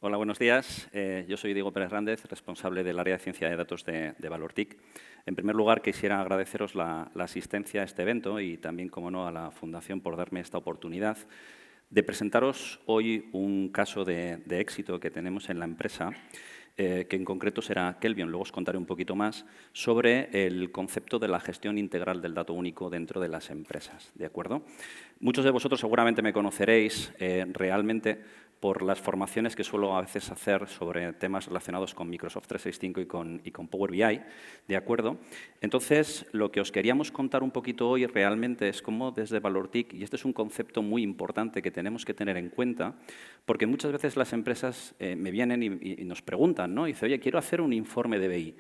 Hola, buenos días. Yo soy Diego Pérez Rández, responsable del área de ciencia de datos de Valortic. En primer lugar, quisiera agradeceros la asistencia a este evento y también, como no, a la Fundación por darme esta oportunidad de presentaros hoy un caso de éxito que tenemos en la empresa, que en concreto será Kelvion. Luego os contaré un poquito más sobre el concepto de la gestión integral del dato único dentro de las empresas. ¿De acuerdo? Muchos de vosotros seguramente me conoceréis realmente por las formaciones que suelo a veces hacer sobre temas relacionados con Microsoft 365 y con Power BI, ¿de acuerdo? Entonces, lo que os queríamos contar un poquito hoy realmente es cómo desde Valortic, y este es un concepto muy importante que tenemos que tener en cuenta, porque muchas veces las empresas me vienen y nos preguntan, ¿no? Y dicen, oye, quiero hacer un informe de BI.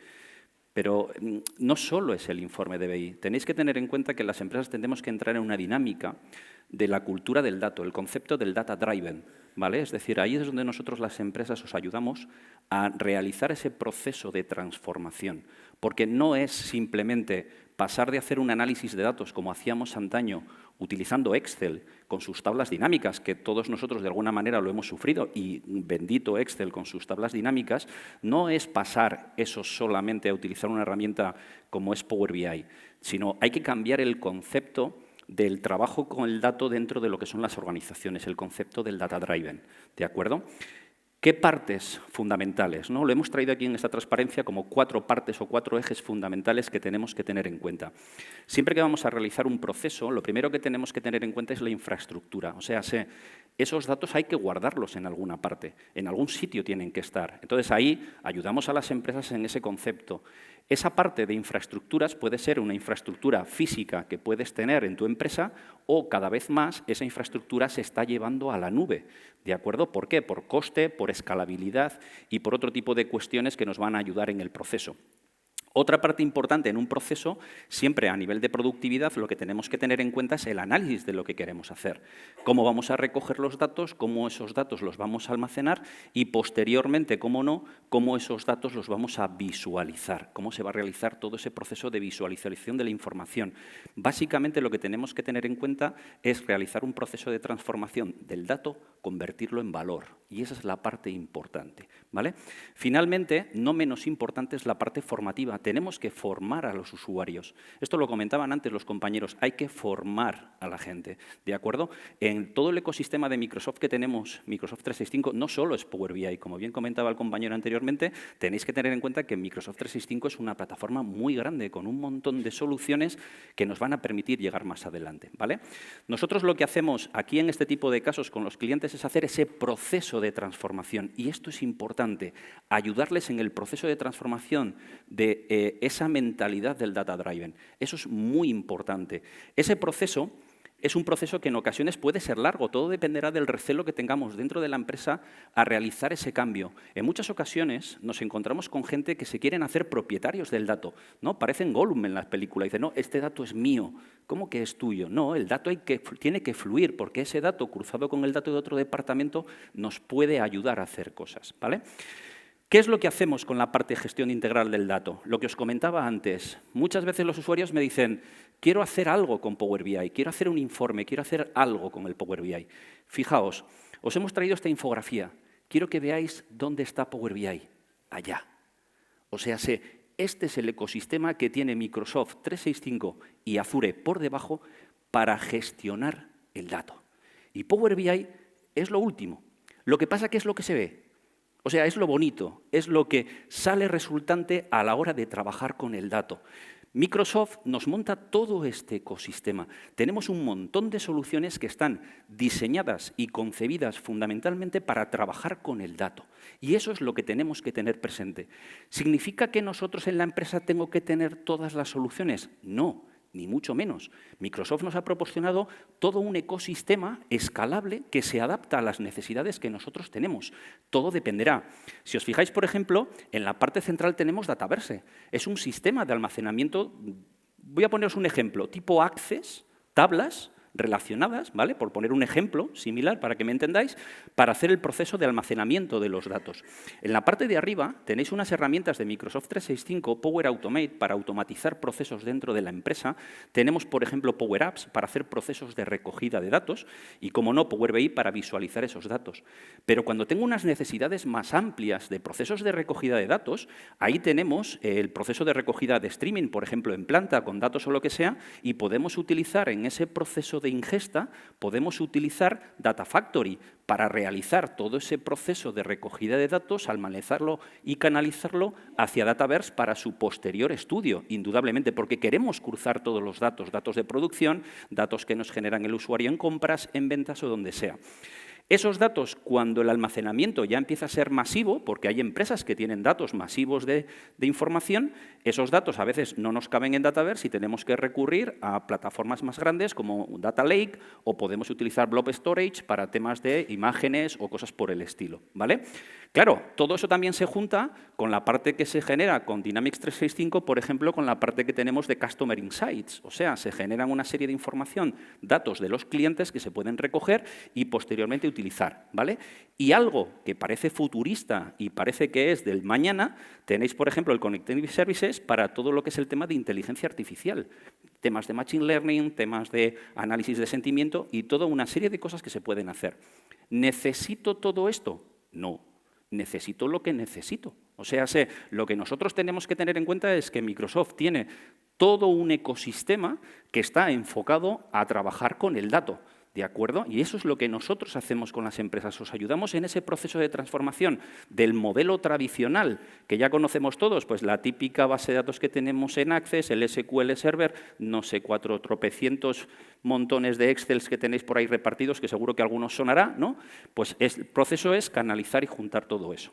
Pero no solo es el informe de BI. Tenéis que tener en cuenta que las empresas tendremos que entrar en una dinámica de la cultura del dato, el concepto del data driven, ¿vale? Es decir, ahí es donde nosotros las empresas os ayudamos a realizar ese proceso de transformación, porque no es simplemente pasar de hacer un análisis de datos como hacíamos antaño utilizando Excel con sus tablas dinámicas, que todos nosotros de alguna manera lo hemos sufrido, y bendito Excel con sus tablas dinámicas, no es pasar eso solamente a utilizar una herramienta como es Power BI, sino hay que cambiar el concepto del trabajo con el dato dentro de lo que son las organizaciones, el concepto del data driven, ¿de acuerdo? ¿Qué partes fundamentales? ¿No? Lo hemos traído aquí en esta transparencia como 4 partes o 4 ejes fundamentales que tenemos que tener en cuenta. Siempre que vamos a realizar un proceso, lo primero que tenemos que tener en cuenta es la infraestructura. O sea, esos datos hay que guardarlos en alguna parte, en algún sitio tienen que estar. Entonces, ahí ayudamos a las empresas en ese concepto. Esa parte de infraestructuras puede ser una infraestructura física que puedes tener en tu empresa o, cada vez más, esa infraestructura se está llevando a la nube. ¿De acuerdo? ¿Por qué? Por coste, por escalabilidad y por otro tipo de cuestiones que nos van a ayudar en el proceso. Otra parte importante en un proceso, siempre a nivel de productividad, lo que tenemos que tener en cuenta es el análisis de lo que queremos hacer. Cómo vamos a recoger los datos, cómo esos datos los vamos a almacenar y, posteriormente, cómo no, cómo esos datos los vamos a visualizar, cómo se va a realizar todo ese proceso de visualización de la información. Básicamente, lo que tenemos que tener en cuenta es realizar un proceso de transformación del dato, convertirlo en valor. Y esa es la parte importante, ¿vale? Finalmente, no menos importante es la parte formativa. Tenemos que formar a los usuarios. Esto lo comentaban antes los compañeros, hay que formar a la gente, ¿de acuerdo? En todo el ecosistema de Microsoft que tenemos, Microsoft 365, no solo es Power BI, como bien comentaba el compañero anteriormente, tenéis que tener en cuenta que Microsoft 365 es una plataforma muy grande, con un montón de soluciones que nos van a permitir llegar más adelante, ¿vale? Nosotros lo que hacemos aquí en este tipo de casos con los clientes es hacer ese proceso de transformación, y esto es importante, ayudarles en el proceso de transformación de esa mentalidad del data driven. Eso es muy importante. Ese proceso es un proceso que en ocasiones puede ser largo, todo dependerá del recelo que tengamos dentro de la empresa a realizar ese cambio. En muchas ocasiones nos encontramos con gente que se quieren hacer propietarios del dato, ¿no? Parecen Gollum en las películas, dicen, no, este dato es mío, ¿cómo que es tuyo? No, el dato tiene que fluir, porque ese dato cruzado con el dato de otro departamento nos puede ayudar a hacer cosas, ¿vale? ¿Qué es lo que hacemos con la parte de gestión integral del dato? Lo que os comentaba antes. Muchas veces los usuarios me dicen, quiero hacer algo con Power BI, quiero hacer un informe, quiero hacer algo con el Power BI. Fijaos, os hemos traído esta infografía. Quiero que veáis dónde está Power BI. Allá. O sea, este es el ecosistema que tiene Microsoft 365 y Azure por debajo para gestionar el dato. Y Power BI es lo último. Lo que pasa es que es lo que se ve. O sea, es lo bonito, es lo que sale resultante a la hora de trabajar con el dato. Microsoft nos monta todo este ecosistema. Tenemos un montón de soluciones que están diseñadas y concebidas fundamentalmente para trabajar con el dato. Y eso es lo que tenemos que tener presente. ¿Significa que nosotros en la empresa tengo que tener todas las soluciones? No. Ni mucho menos. Microsoft nos ha proporcionado todo un ecosistema escalable que se adapta a las necesidades que nosotros tenemos. Todo dependerá. Si os fijáis, por ejemplo, en la parte central tenemos Dataverse. Es un sistema de almacenamiento, voy a poneros un ejemplo, tipo Access, tablas, relacionadas, ¿vale? Por poner un ejemplo similar para que me entendáis, para hacer el proceso de almacenamiento de los datos. En la parte de arriba tenéis unas herramientas de Microsoft 365, Power Automate, para automatizar procesos dentro de la empresa. Tenemos, por ejemplo, Power Apps para hacer procesos de recogida de datos y, como no, Power BI para visualizar esos datos. Pero cuando tengo unas necesidades más amplias de procesos de recogida de datos, ahí tenemos el proceso de recogida de streaming, por ejemplo, en planta, con datos o lo que sea, y podemos utilizar en ese proceso de ingesta, podemos utilizar Data Factory para realizar todo ese proceso de recogida de datos, almacenarlo y canalizarlo hacia Dataverse para su posterior estudio, indudablemente, porque queremos cruzar todos los datos, datos de producción, datos que nos generan el usuario en compras, en ventas o donde sea. Esos datos, cuando el almacenamiento ya empieza a ser masivo, porque hay empresas que tienen datos masivos de información, esos datos a veces no nos caben en Dataverse y tenemos que recurrir a plataformas más grandes como Data Lake, o podemos utilizar Blob Storage para temas de imágenes o cosas por el estilo, ¿vale? Claro, todo eso también se junta con la parte que se genera con Dynamics 365, por ejemplo, con la parte que tenemos de Customer Insights. O sea, se generan una serie de información, datos de los clientes que se pueden recoger y posteriormente utilizar, ¿vale? Y algo que parece futurista y parece que es del mañana, tenéis, por ejemplo, el Connectivity Services para todo lo que es el tema de inteligencia artificial. Temas de Machine Learning, temas de análisis de sentimiento y toda una serie de cosas que se pueden hacer. ¿Necesito todo esto? No. Necesito lo que necesito. O sea, lo que nosotros tenemos que tener en cuenta es que Microsoft tiene todo un ecosistema que está enfocado a trabajar con el dato, ¿de acuerdo? Y eso es lo que nosotros hacemos con las empresas. Os ayudamos en ese proceso de transformación del modelo tradicional, que ya conocemos todos, pues la típica base de datos que tenemos en Access, el SQL Server, no sé, tropecientos montones de Excels que tenéis por ahí repartidos, que seguro que algunos sonará, ¿no? Pues el proceso es canalizar y juntar todo eso.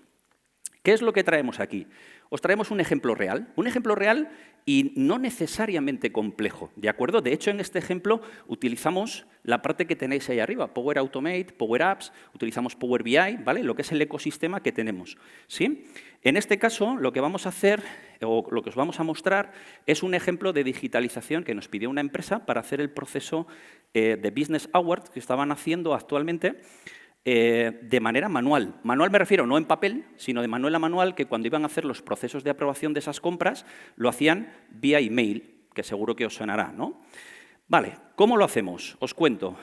¿Qué es lo que traemos aquí? Os traemos un ejemplo real y no necesariamente complejo, ¿de acuerdo? De hecho, en este ejemplo utilizamos la parte que tenéis ahí arriba, Power Automate, Power Apps, utilizamos Power BI, ¿vale? Lo que es el ecosistema que tenemos, ¿sí? En este caso, lo que vamos a hacer, o lo que os vamos a mostrar, es un ejemplo de digitalización que nos pidió una empresa para hacer el proceso de Business Awards que estaban haciendo actualmente, de manera manual. Manual me refiero no en papel, sino de manual a manual, que cuando iban a hacer los procesos de aprobación de esas compras, lo hacían vía email, que seguro que os sonará, ¿no? Vale, ¿cómo lo hacemos? Os cuento.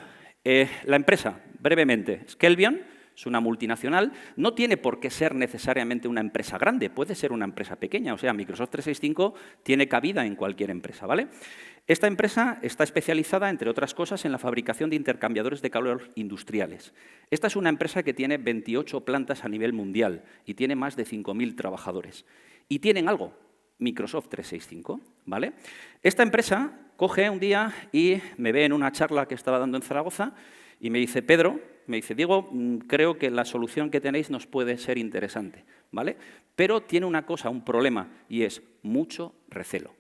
La empresa, brevemente, Skelbion, es una multinacional, no tiene por qué ser necesariamente una empresa grande, puede ser una empresa pequeña, o sea, Microsoft 365 tiene cabida en cualquier empresa, ¿vale? Esta empresa está especializada, entre otras cosas, en la fabricación de intercambiadores de calor industriales. Esta es una empresa que tiene 28 plantas a nivel mundial y tiene más de 5.000 trabajadores. Y tienen algo, Microsoft 365, ¿vale? Esta empresa coge un día y me ve en una charla que estaba dando en Zaragoza y me dice, Pedro, me dice, Diego, creo que la solución que tenéis nos puede ser interesante, ¿vale? Pero tiene una cosa, un problema, y es mucho recelo.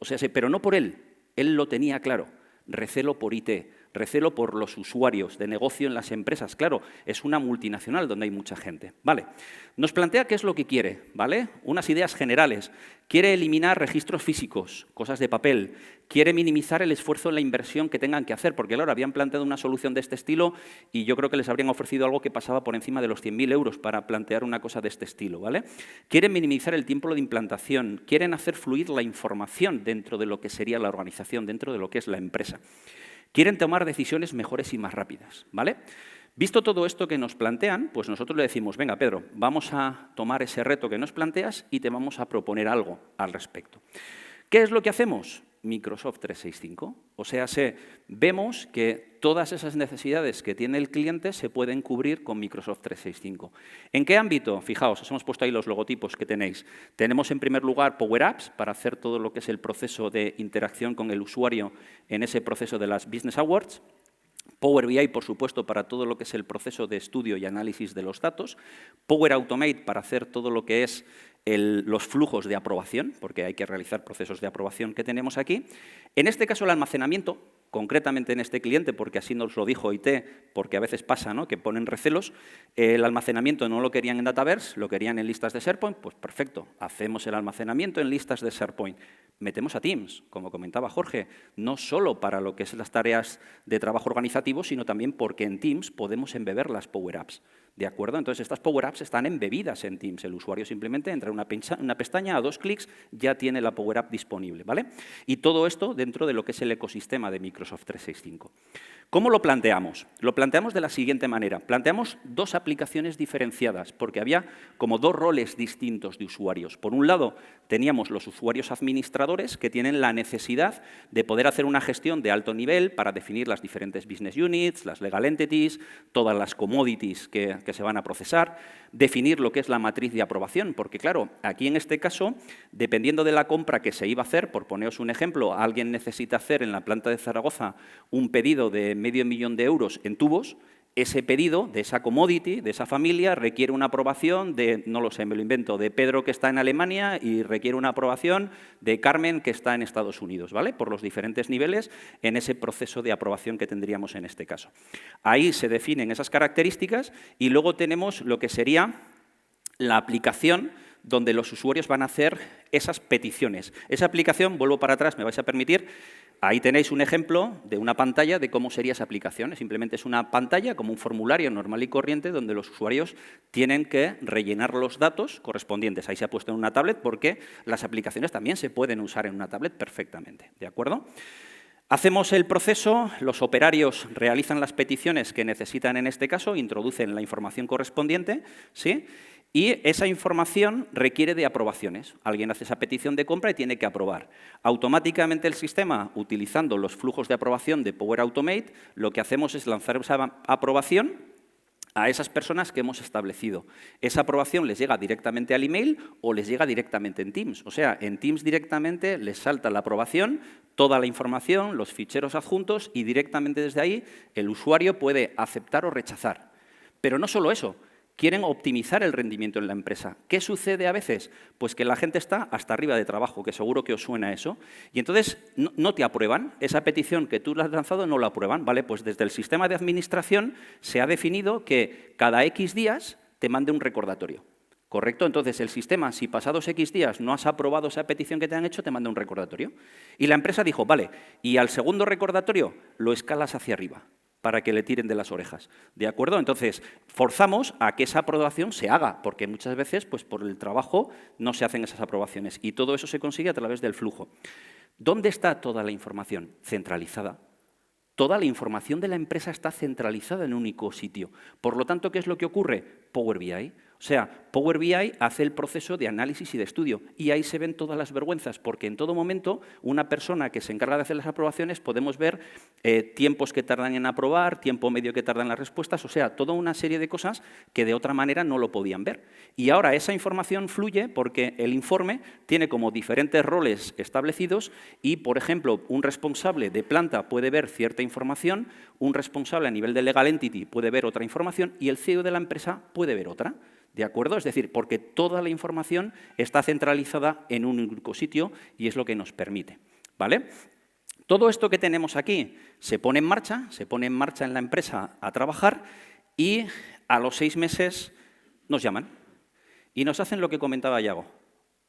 O sea, pero no por él lo tenía claro, recelo por IT, recelo por los usuarios de negocio en las empresas. Claro, es una multinacional donde hay mucha gente. Vale. Nos plantea qué es lo que quiere, ¿vale? Unas ideas generales. Quiere eliminar registros físicos, cosas de papel. Quiere minimizar el esfuerzo en la inversión que tengan que hacer, porque claro, habían planteado una solución de este estilo y yo creo que les habrían ofrecido algo que pasaba por encima de los 100.000 euros para plantear una cosa de este estilo, ¿vale? Quieren minimizar el tiempo de implantación, quieren hacer fluir la información dentro de lo que sería la organización, dentro de lo que es la empresa. Quieren tomar decisiones mejores y más rápidas, ¿vale? Visto todo esto que nos plantean, pues nosotros le decimos, venga, Pedro, vamos a tomar ese reto que nos planteas y te vamos a proponer algo al respecto. ¿Qué es lo que hacemos? Microsoft 365. O sea, vemos que todas esas necesidades que tiene el cliente se pueden cubrir con Microsoft 365. ¿En qué ámbito? Fijaos, os hemos puesto ahí los logotipos que tenéis. Tenemos en primer lugar Power Apps para hacer todo lo que es el proceso de interacción con el usuario en ese proceso de las Business Awards. Power BI, por supuesto, para todo lo que es el proceso de estudio y análisis de los datos. Power Automate para hacer todo lo que es los flujos de aprobación, porque hay que realizar procesos de aprobación que tenemos aquí. En este caso, el almacenamiento, concretamente en este cliente, porque así nos lo dijo IT, porque a veces pasa, ¿no?, que ponen recelos, el almacenamiento no lo querían en Dataverse, lo querían en listas de SharePoint, pues perfecto, hacemos el almacenamiento en listas de SharePoint. Metemos a Teams, como comentaba Jorge, no solo para lo que es las tareas de trabajo organizativo, sino también porque en Teams podemos embeber las Power Apps. ¿De acuerdo? Entonces, estas Power Apps están embebidas en Teams. El usuario simplemente entra en una pestaña, a 2 clics, ya tiene la Power App disponible, ¿vale? Y todo esto dentro de lo que es el ecosistema de Microsoft 365. ¿Cómo lo planteamos? Lo planteamos de la siguiente manera. Planteamos 2 aplicaciones diferenciadas, porque había como 2 roles distintos de usuarios. Por un lado, teníamos los usuarios administradores, que tienen la necesidad de poder hacer una gestión de alto nivel para definir las diferentes business units, las legal entities, todas las commodities que se van a procesar, definir lo que es la matriz de aprobación, porque claro, aquí en este caso, dependiendo de la compra que se iba a hacer, por poneros un ejemplo, alguien necesita hacer en la planta de Zaragoza un pedido de $500.000 de euros en tubos, ese pedido de esa commodity, de esa familia, requiere una aprobación de, no lo sé, me lo invento, de Pedro que está en Alemania y requiere una aprobación de Carmen que está en Estados Unidos, ¿vale? Por los diferentes niveles en ese proceso de aprobación que tendríamos en este caso. Ahí se definen esas características y luego tenemos lo que sería la aplicación donde los usuarios van a hacer esas peticiones. Esa aplicación, vuelvo para atrás, me vais a permitir, ahí tenéis un ejemplo de una pantalla de cómo sería esa aplicación. Simplemente es una pantalla como un formulario normal y corriente donde los usuarios tienen que rellenar los datos correspondientes. Ahí se ha puesto en una tablet porque las aplicaciones también se pueden usar en una tablet perfectamente, ¿de acuerdo? Hacemos el proceso, los operarios realizan las peticiones que necesitan en este caso, introducen la información correspondiente, ¿sí? Y esa información requiere de aprobaciones. Alguien hace esa petición de compra y tiene que aprobar. Automáticamente el sistema, utilizando los flujos de aprobación de Power Automate, lo que hacemos es lanzar esa aprobación a esas personas que hemos establecido. Esa aprobación les llega directamente al email o les llega directamente en Teams. O sea, en Teams directamente les salta la aprobación, toda la información, los ficheros adjuntos y directamente desde ahí el usuario puede aceptar o rechazar. Pero no solo eso. Quieren optimizar el rendimiento en la empresa. ¿Qué sucede a veces? Pues que la gente está hasta arriba de trabajo, que seguro que os suena eso, y entonces no te aprueban. Esa petición que tú le has lanzado no la aprueban. ¿Vale? Pues desde el sistema de administración se ha definido que cada X días te mande un recordatorio. ¿Correcto? Entonces, el sistema, si pasados X días no has aprobado esa petición que te han hecho, te manda un recordatorio. Y la empresa dijo, vale, y al segundo recordatorio lo escalas hacia arriba, para que le tiren de las orejas, ¿de acuerdo? Entonces, forzamos a que esa aprobación se haga, porque muchas veces, pues por el trabajo, no se hacen esas aprobaciones. Y todo eso se consigue a través del flujo. ¿Dónde está toda la información? Centralizada. Toda la información de la empresa está centralizada en un único sitio. Por lo tanto, ¿qué es lo que ocurre? Power BI. O sea, Power BI hace el proceso de análisis y de estudio y ahí se ven todas las vergüenzas, porque en todo momento una persona que se encarga de hacer las aprobaciones podemos ver tiempos que tardan en aprobar, tiempo medio que tardan las respuestas, o sea, toda una serie de cosas que de otra manera no lo podían ver. Y ahora esa información fluye porque el informe tiene como diferentes roles establecidos y, por ejemplo, un responsable de planta puede ver cierta información, un responsable a nivel de legal entity puede ver otra información y el CEO de la empresa puede ver otra. ¿De acuerdo? Es decir, porque toda la información está centralizada en un único sitio y es lo que nos permite, ¿vale? Todo esto que tenemos aquí se pone en marcha en la empresa a trabajar y a los 6 meses nos llaman y nos hacen lo que comentaba Yago,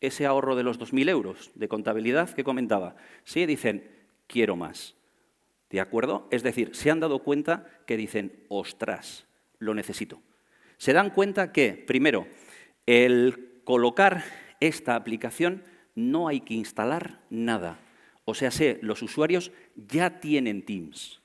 ese ahorro de los 2.000 euros de contabilidad que comentaba. Sí, dicen, quiero más, ¿de acuerdo? Es decir, se han dado cuenta que dicen, ostras, lo necesito. Se dan cuenta que, primero, el colocar esta aplicación no hay que instalar nada. O sea, los usuarios ya tienen Teams.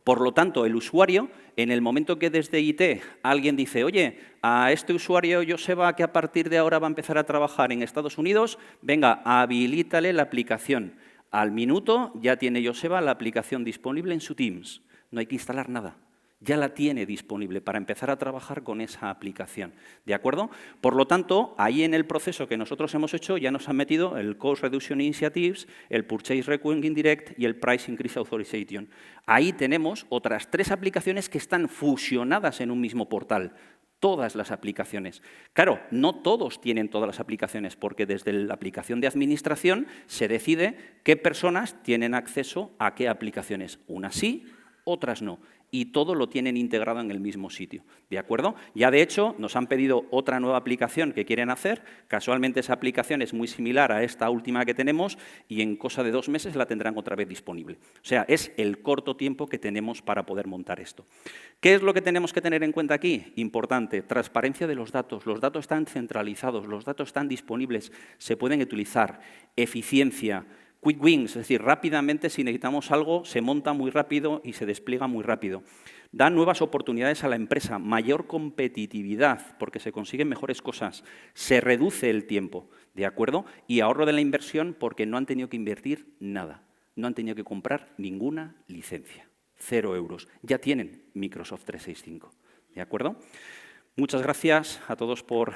Por lo tanto, el usuario, en el momento que desde IT alguien dice, oye, a este usuario Joseba que a partir de ahora va a empezar a trabajar en Estados Unidos, venga, habilítale la aplicación. Al minuto ya tiene Joseba la aplicación disponible en su Teams. No hay que instalar nada. Ya la tiene disponible para empezar a trabajar con esa aplicación, ¿de acuerdo? Por lo tanto, ahí en el proceso que nosotros hemos hecho ya nos han metido el Cost Reduction Initiatives, el Purchase Request Indirect y el Price Increase Authorization. Ahí tenemos otras 3 aplicaciones que están fusionadas en un mismo portal. todas las aplicaciones. Claro, no todos tienen todas las aplicaciones, porque desde la aplicación de administración se decide qué personas tienen acceso a qué aplicaciones. Unas sí, otras no. Y todo lo tienen integrado en el mismo sitio, ¿de acuerdo? Ya, de hecho, nos han pedido otra nueva aplicación que quieren hacer. Casualmente, esa aplicación es muy similar a esta última que tenemos y en cosa de 2 meses la tendrán otra vez disponible. O sea, es el corto tiempo que tenemos para poder montar esto. ¿Qué es lo que tenemos que tener en cuenta aquí? Importante, transparencia de los datos. Los datos están centralizados, los datos están disponibles, se pueden utilizar. Eficiencia. Quick wins, es decir, rápidamente, si necesitamos algo, se monta muy rápido y se despliega muy rápido. Da nuevas oportunidades a la empresa, mayor competitividad, porque se consiguen mejores cosas. Se reduce el tiempo, ¿de acuerdo? Y ahorro de la inversión, porque no han tenido que invertir nada. No han tenido que comprar ninguna licencia. 0 euros. Ya tienen Microsoft 365, ¿de acuerdo? Muchas gracias a todos por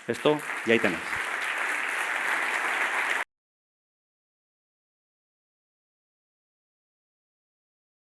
esto y ahí tenéis.